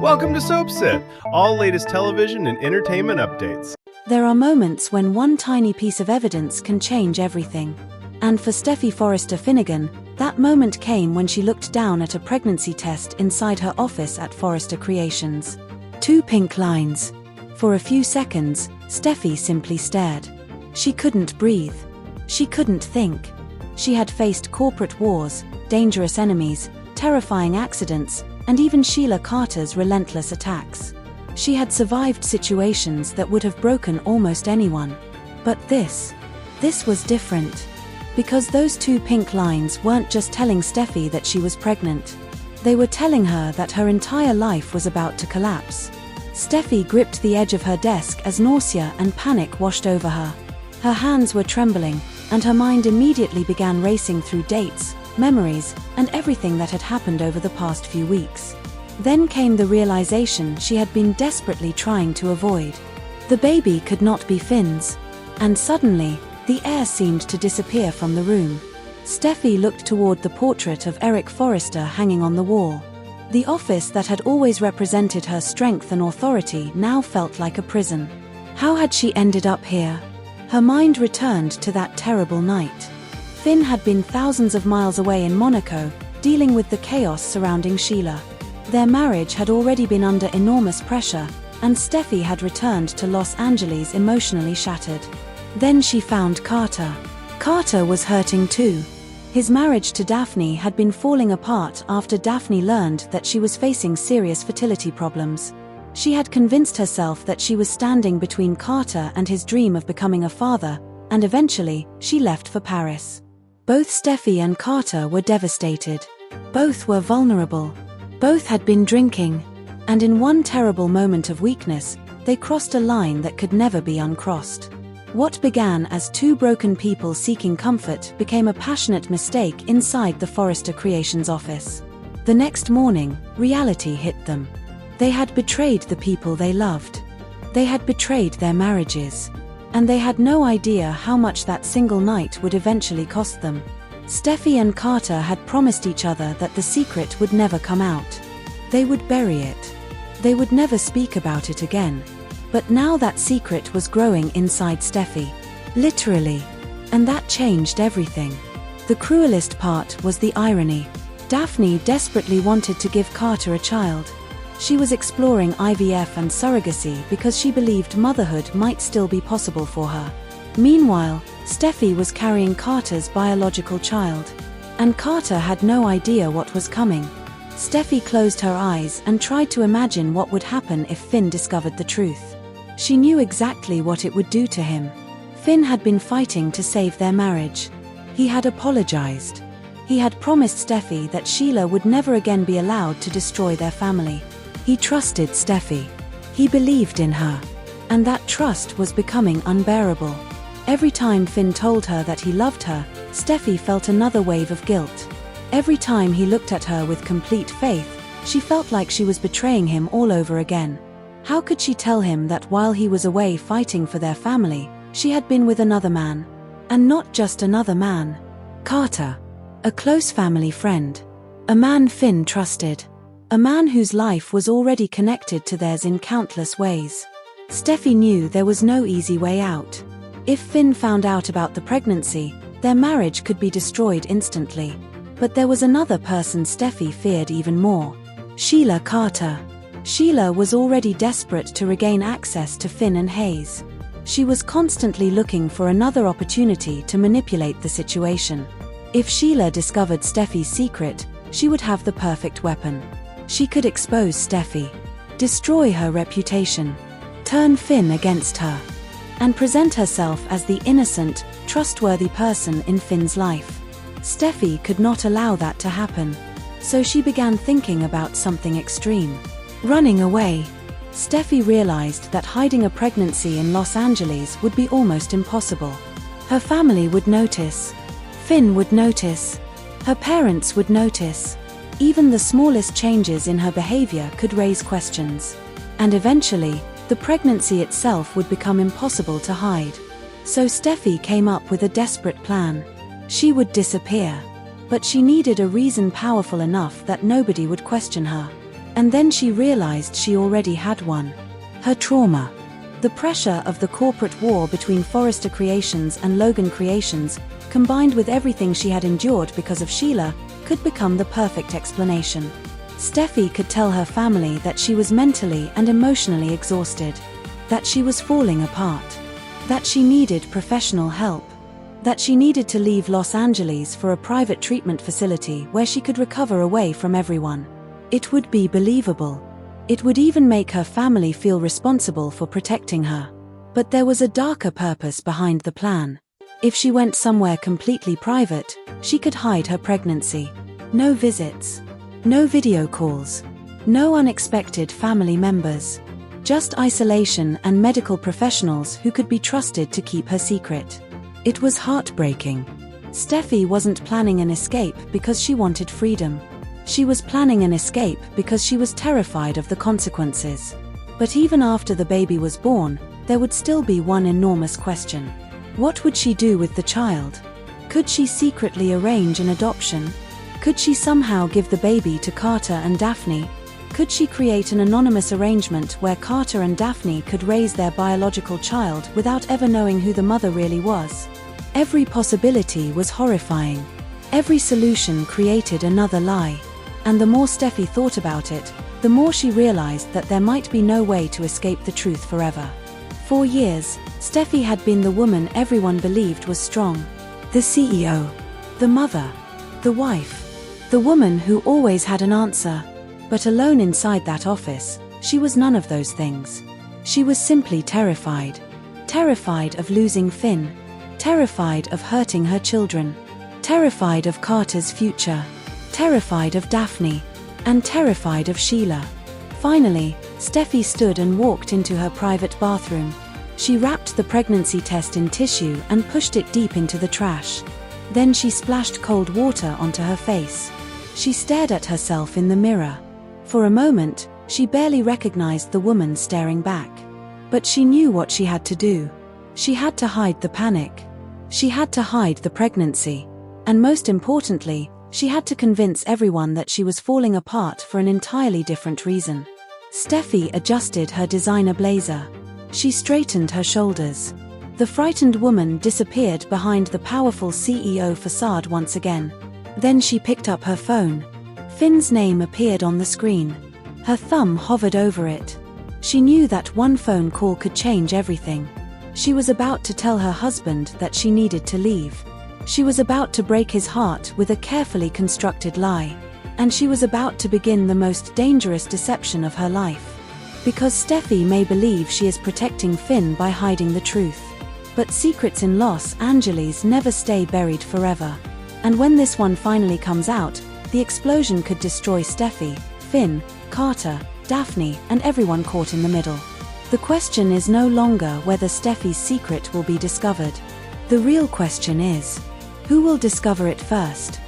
Welcome to Soap Sit, all latest television and entertainment updates. There are moments when one tiny piece of evidence can change everything. And for Steffy Forrester Finnegan, that moment came when she looked down at a pregnancy test inside her office at Forrester Creations. 2 pink lines. For a few seconds, Steffy simply stared. She couldn't breathe. She couldn't think. She had faced corporate wars, dangerous enemies, terrifying accidents, and even Sheila Carter's relentless attacks. She had survived situations that would have broken almost anyone. But this was different. Because those 2 pink lines weren't just telling Steffy that she was pregnant. They were telling her that her entire life was about to collapse. Steffy gripped the edge of her desk as nausea and panic washed over her. Her hands were trembling, and her mind immediately began racing through dates, memories, and everything that had happened over the past few weeks. Then came the realization she had been desperately trying to avoid. The baby could not be Finn's. And suddenly, the air seemed to disappear from the room. Steffy looked toward the portrait of Eric Forrester hanging on the wall. The office that had always represented her strength and authority now felt like a prison. How had she ended up here? Her mind returned to that terrible night. Finn had been thousands of miles away in Monaco, dealing with the chaos surrounding Sheila. Their marriage had already been under enormous pressure, and Steffy had returned to Los Angeles emotionally shattered. Then she found Carter. Carter was hurting too. His marriage to Daphne had been falling apart after Daphne learned that she was facing serious fertility problems. She had convinced herself that she was standing between Carter and his dream of becoming a father, and eventually, she left for Paris. Both Steffy and Carter were devastated. Both were vulnerable. Both had been drinking. And in one terrible moment of weakness, they crossed a line that could never be uncrossed. What began as 2 broken people seeking comfort became a passionate mistake inside the Forrester Creations office. The next morning, reality hit them. They had betrayed the people they loved. They had betrayed their marriages. And they had no idea how much that single night would eventually cost them. Steffy and Carter had promised each other that the secret would never come out. They would bury it. They would never speak about it again. But now that secret was growing inside Steffy. Literally. And that changed everything. The cruelest part was the irony. Daphne desperately wanted to give Carter a child. She was exploring IVF and surrogacy because she believed motherhood might still be possible for her. Meanwhile, Steffy was carrying Carter's biological child. And Carter had no idea what was coming. Steffy closed her eyes and tried to imagine what would happen if Finn discovered the truth. She knew exactly what it would do to him. Finn had been fighting to save their marriage. He had apologized. He had promised Steffy that Sheila would never again be allowed to destroy their family. He trusted Steffy. He believed in her. And that trust was becoming unbearable. Every time Finn told her that he loved her, Steffy felt another wave of guilt. Every time he looked at her with complete faith, she felt like she was betraying him all over again. How could she tell him that while he was away fighting for their family, she had been with another man? And not just another man. Carter. A close family friend. A man Finn trusted. A man whose life was already connected to theirs in countless ways. Steffy knew there was no easy way out. If Finn found out about the pregnancy, their marriage could be destroyed instantly. But there was another person Steffy feared even more. Sheila Carter. Sheila was already desperate to regain access to Finn and Hayes. She was constantly looking for another opportunity to manipulate the situation. If Sheila discovered Steffy's secret, she would have the perfect weapon. She could expose Steffy, destroy her reputation, turn Finn against her, and present herself as the innocent, trustworthy person in Finn's life. Steffy could not allow that to happen, so she began thinking about something extreme. Running away. Steffy realized that hiding a pregnancy in Los Angeles would be almost impossible. Her family would notice. Finn would notice. Her parents would notice. Even the smallest changes in her behavior could raise questions. And eventually, the pregnancy itself would become impossible to hide. So Steffy came up with a desperate plan. She would disappear. But she needed a reason powerful enough that nobody would question her. And then she realized she already had one. Her trauma. The pressure of the corporate war between Forrester Creations and Logan Creations, combined with everything she had endured because of Sheila, could become the perfect explanation. Steffy could tell her family that she was mentally and emotionally exhausted, that she was falling apart, that she needed professional help, that she needed to leave Los Angeles for a private treatment facility where she could recover away from everyone. It would be believable. It would even make her family feel responsible for protecting her. But there was a darker purpose behind the plan. If she went somewhere completely private, she could hide her pregnancy. No visits. No video calls. No unexpected family members. Just isolation and medical professionals who could be trusted to keep her secret. It was heartbreaking. Steffy wasn't planning an escape because she wanted freedom. She was planning an escape because she was terrified of the consequences. But even after the baby was born, there would still be one enormous question. What would she do with the child? Could she secretly arrange an adoption? Could she somehow give the baby to Carter and Daphne? Could she create an anonymous arrangement where Carter and Daphne could raise their biological child without ever knowing who the mother really was? Every possibility was horrifying. Every solution created another lie. And the more Steffy thought about it, the more she realized that there might be no way to escape the truth forever. For years, Steffy had been the woman everyone believed was strong. The CEO. The mother. The wife. The woman who always had an answer. But alone inside that office, she was none of those things. She was simply terrified. Terrified of losing Finn. Terrified of hurting her children. Terrified of Carter's future. Terrified of Daphne. And terrified of Sheila. Finally, Steffy stood and walked into her private bathroom. She wrapped the pregnancy test in tissue and pushed it deep into the trash. Then she splashed cold water onto her face. She stared at herself in the mirror. For a moment, she barely recognized the woman staring back. But she knew what she had to do. She had to hide the panic. She had to hide the pregnancy. And most importantly, she had to convince everyone that she was falling apart for an entirely different reason. Steffy adjusted her designer blazer. She straightened her shoulders. The frightened woman disappeared behind the powerful CEO facade once again. Then she picked up her phone. Finn's name appeared on the screen. Her thumb hovered over it. She knew that one phone call could change everything. She was about to tell her husband that she needed to leave. She was about to break his heart with a carefully constructed lie. And she was about to begin the most dangerous deception of her life. Because Steffy may believe she is protecting Finn by hiding the truth. But secrets in Los Angeles never stay buried forever. And when this one finally comes out, the explosion could destroy Steffy, Finn, Carter, Daphne, and everyone caught in the middle. The question is no longer whether Steffy's secret will be discovered. The real question is, who will discover it first?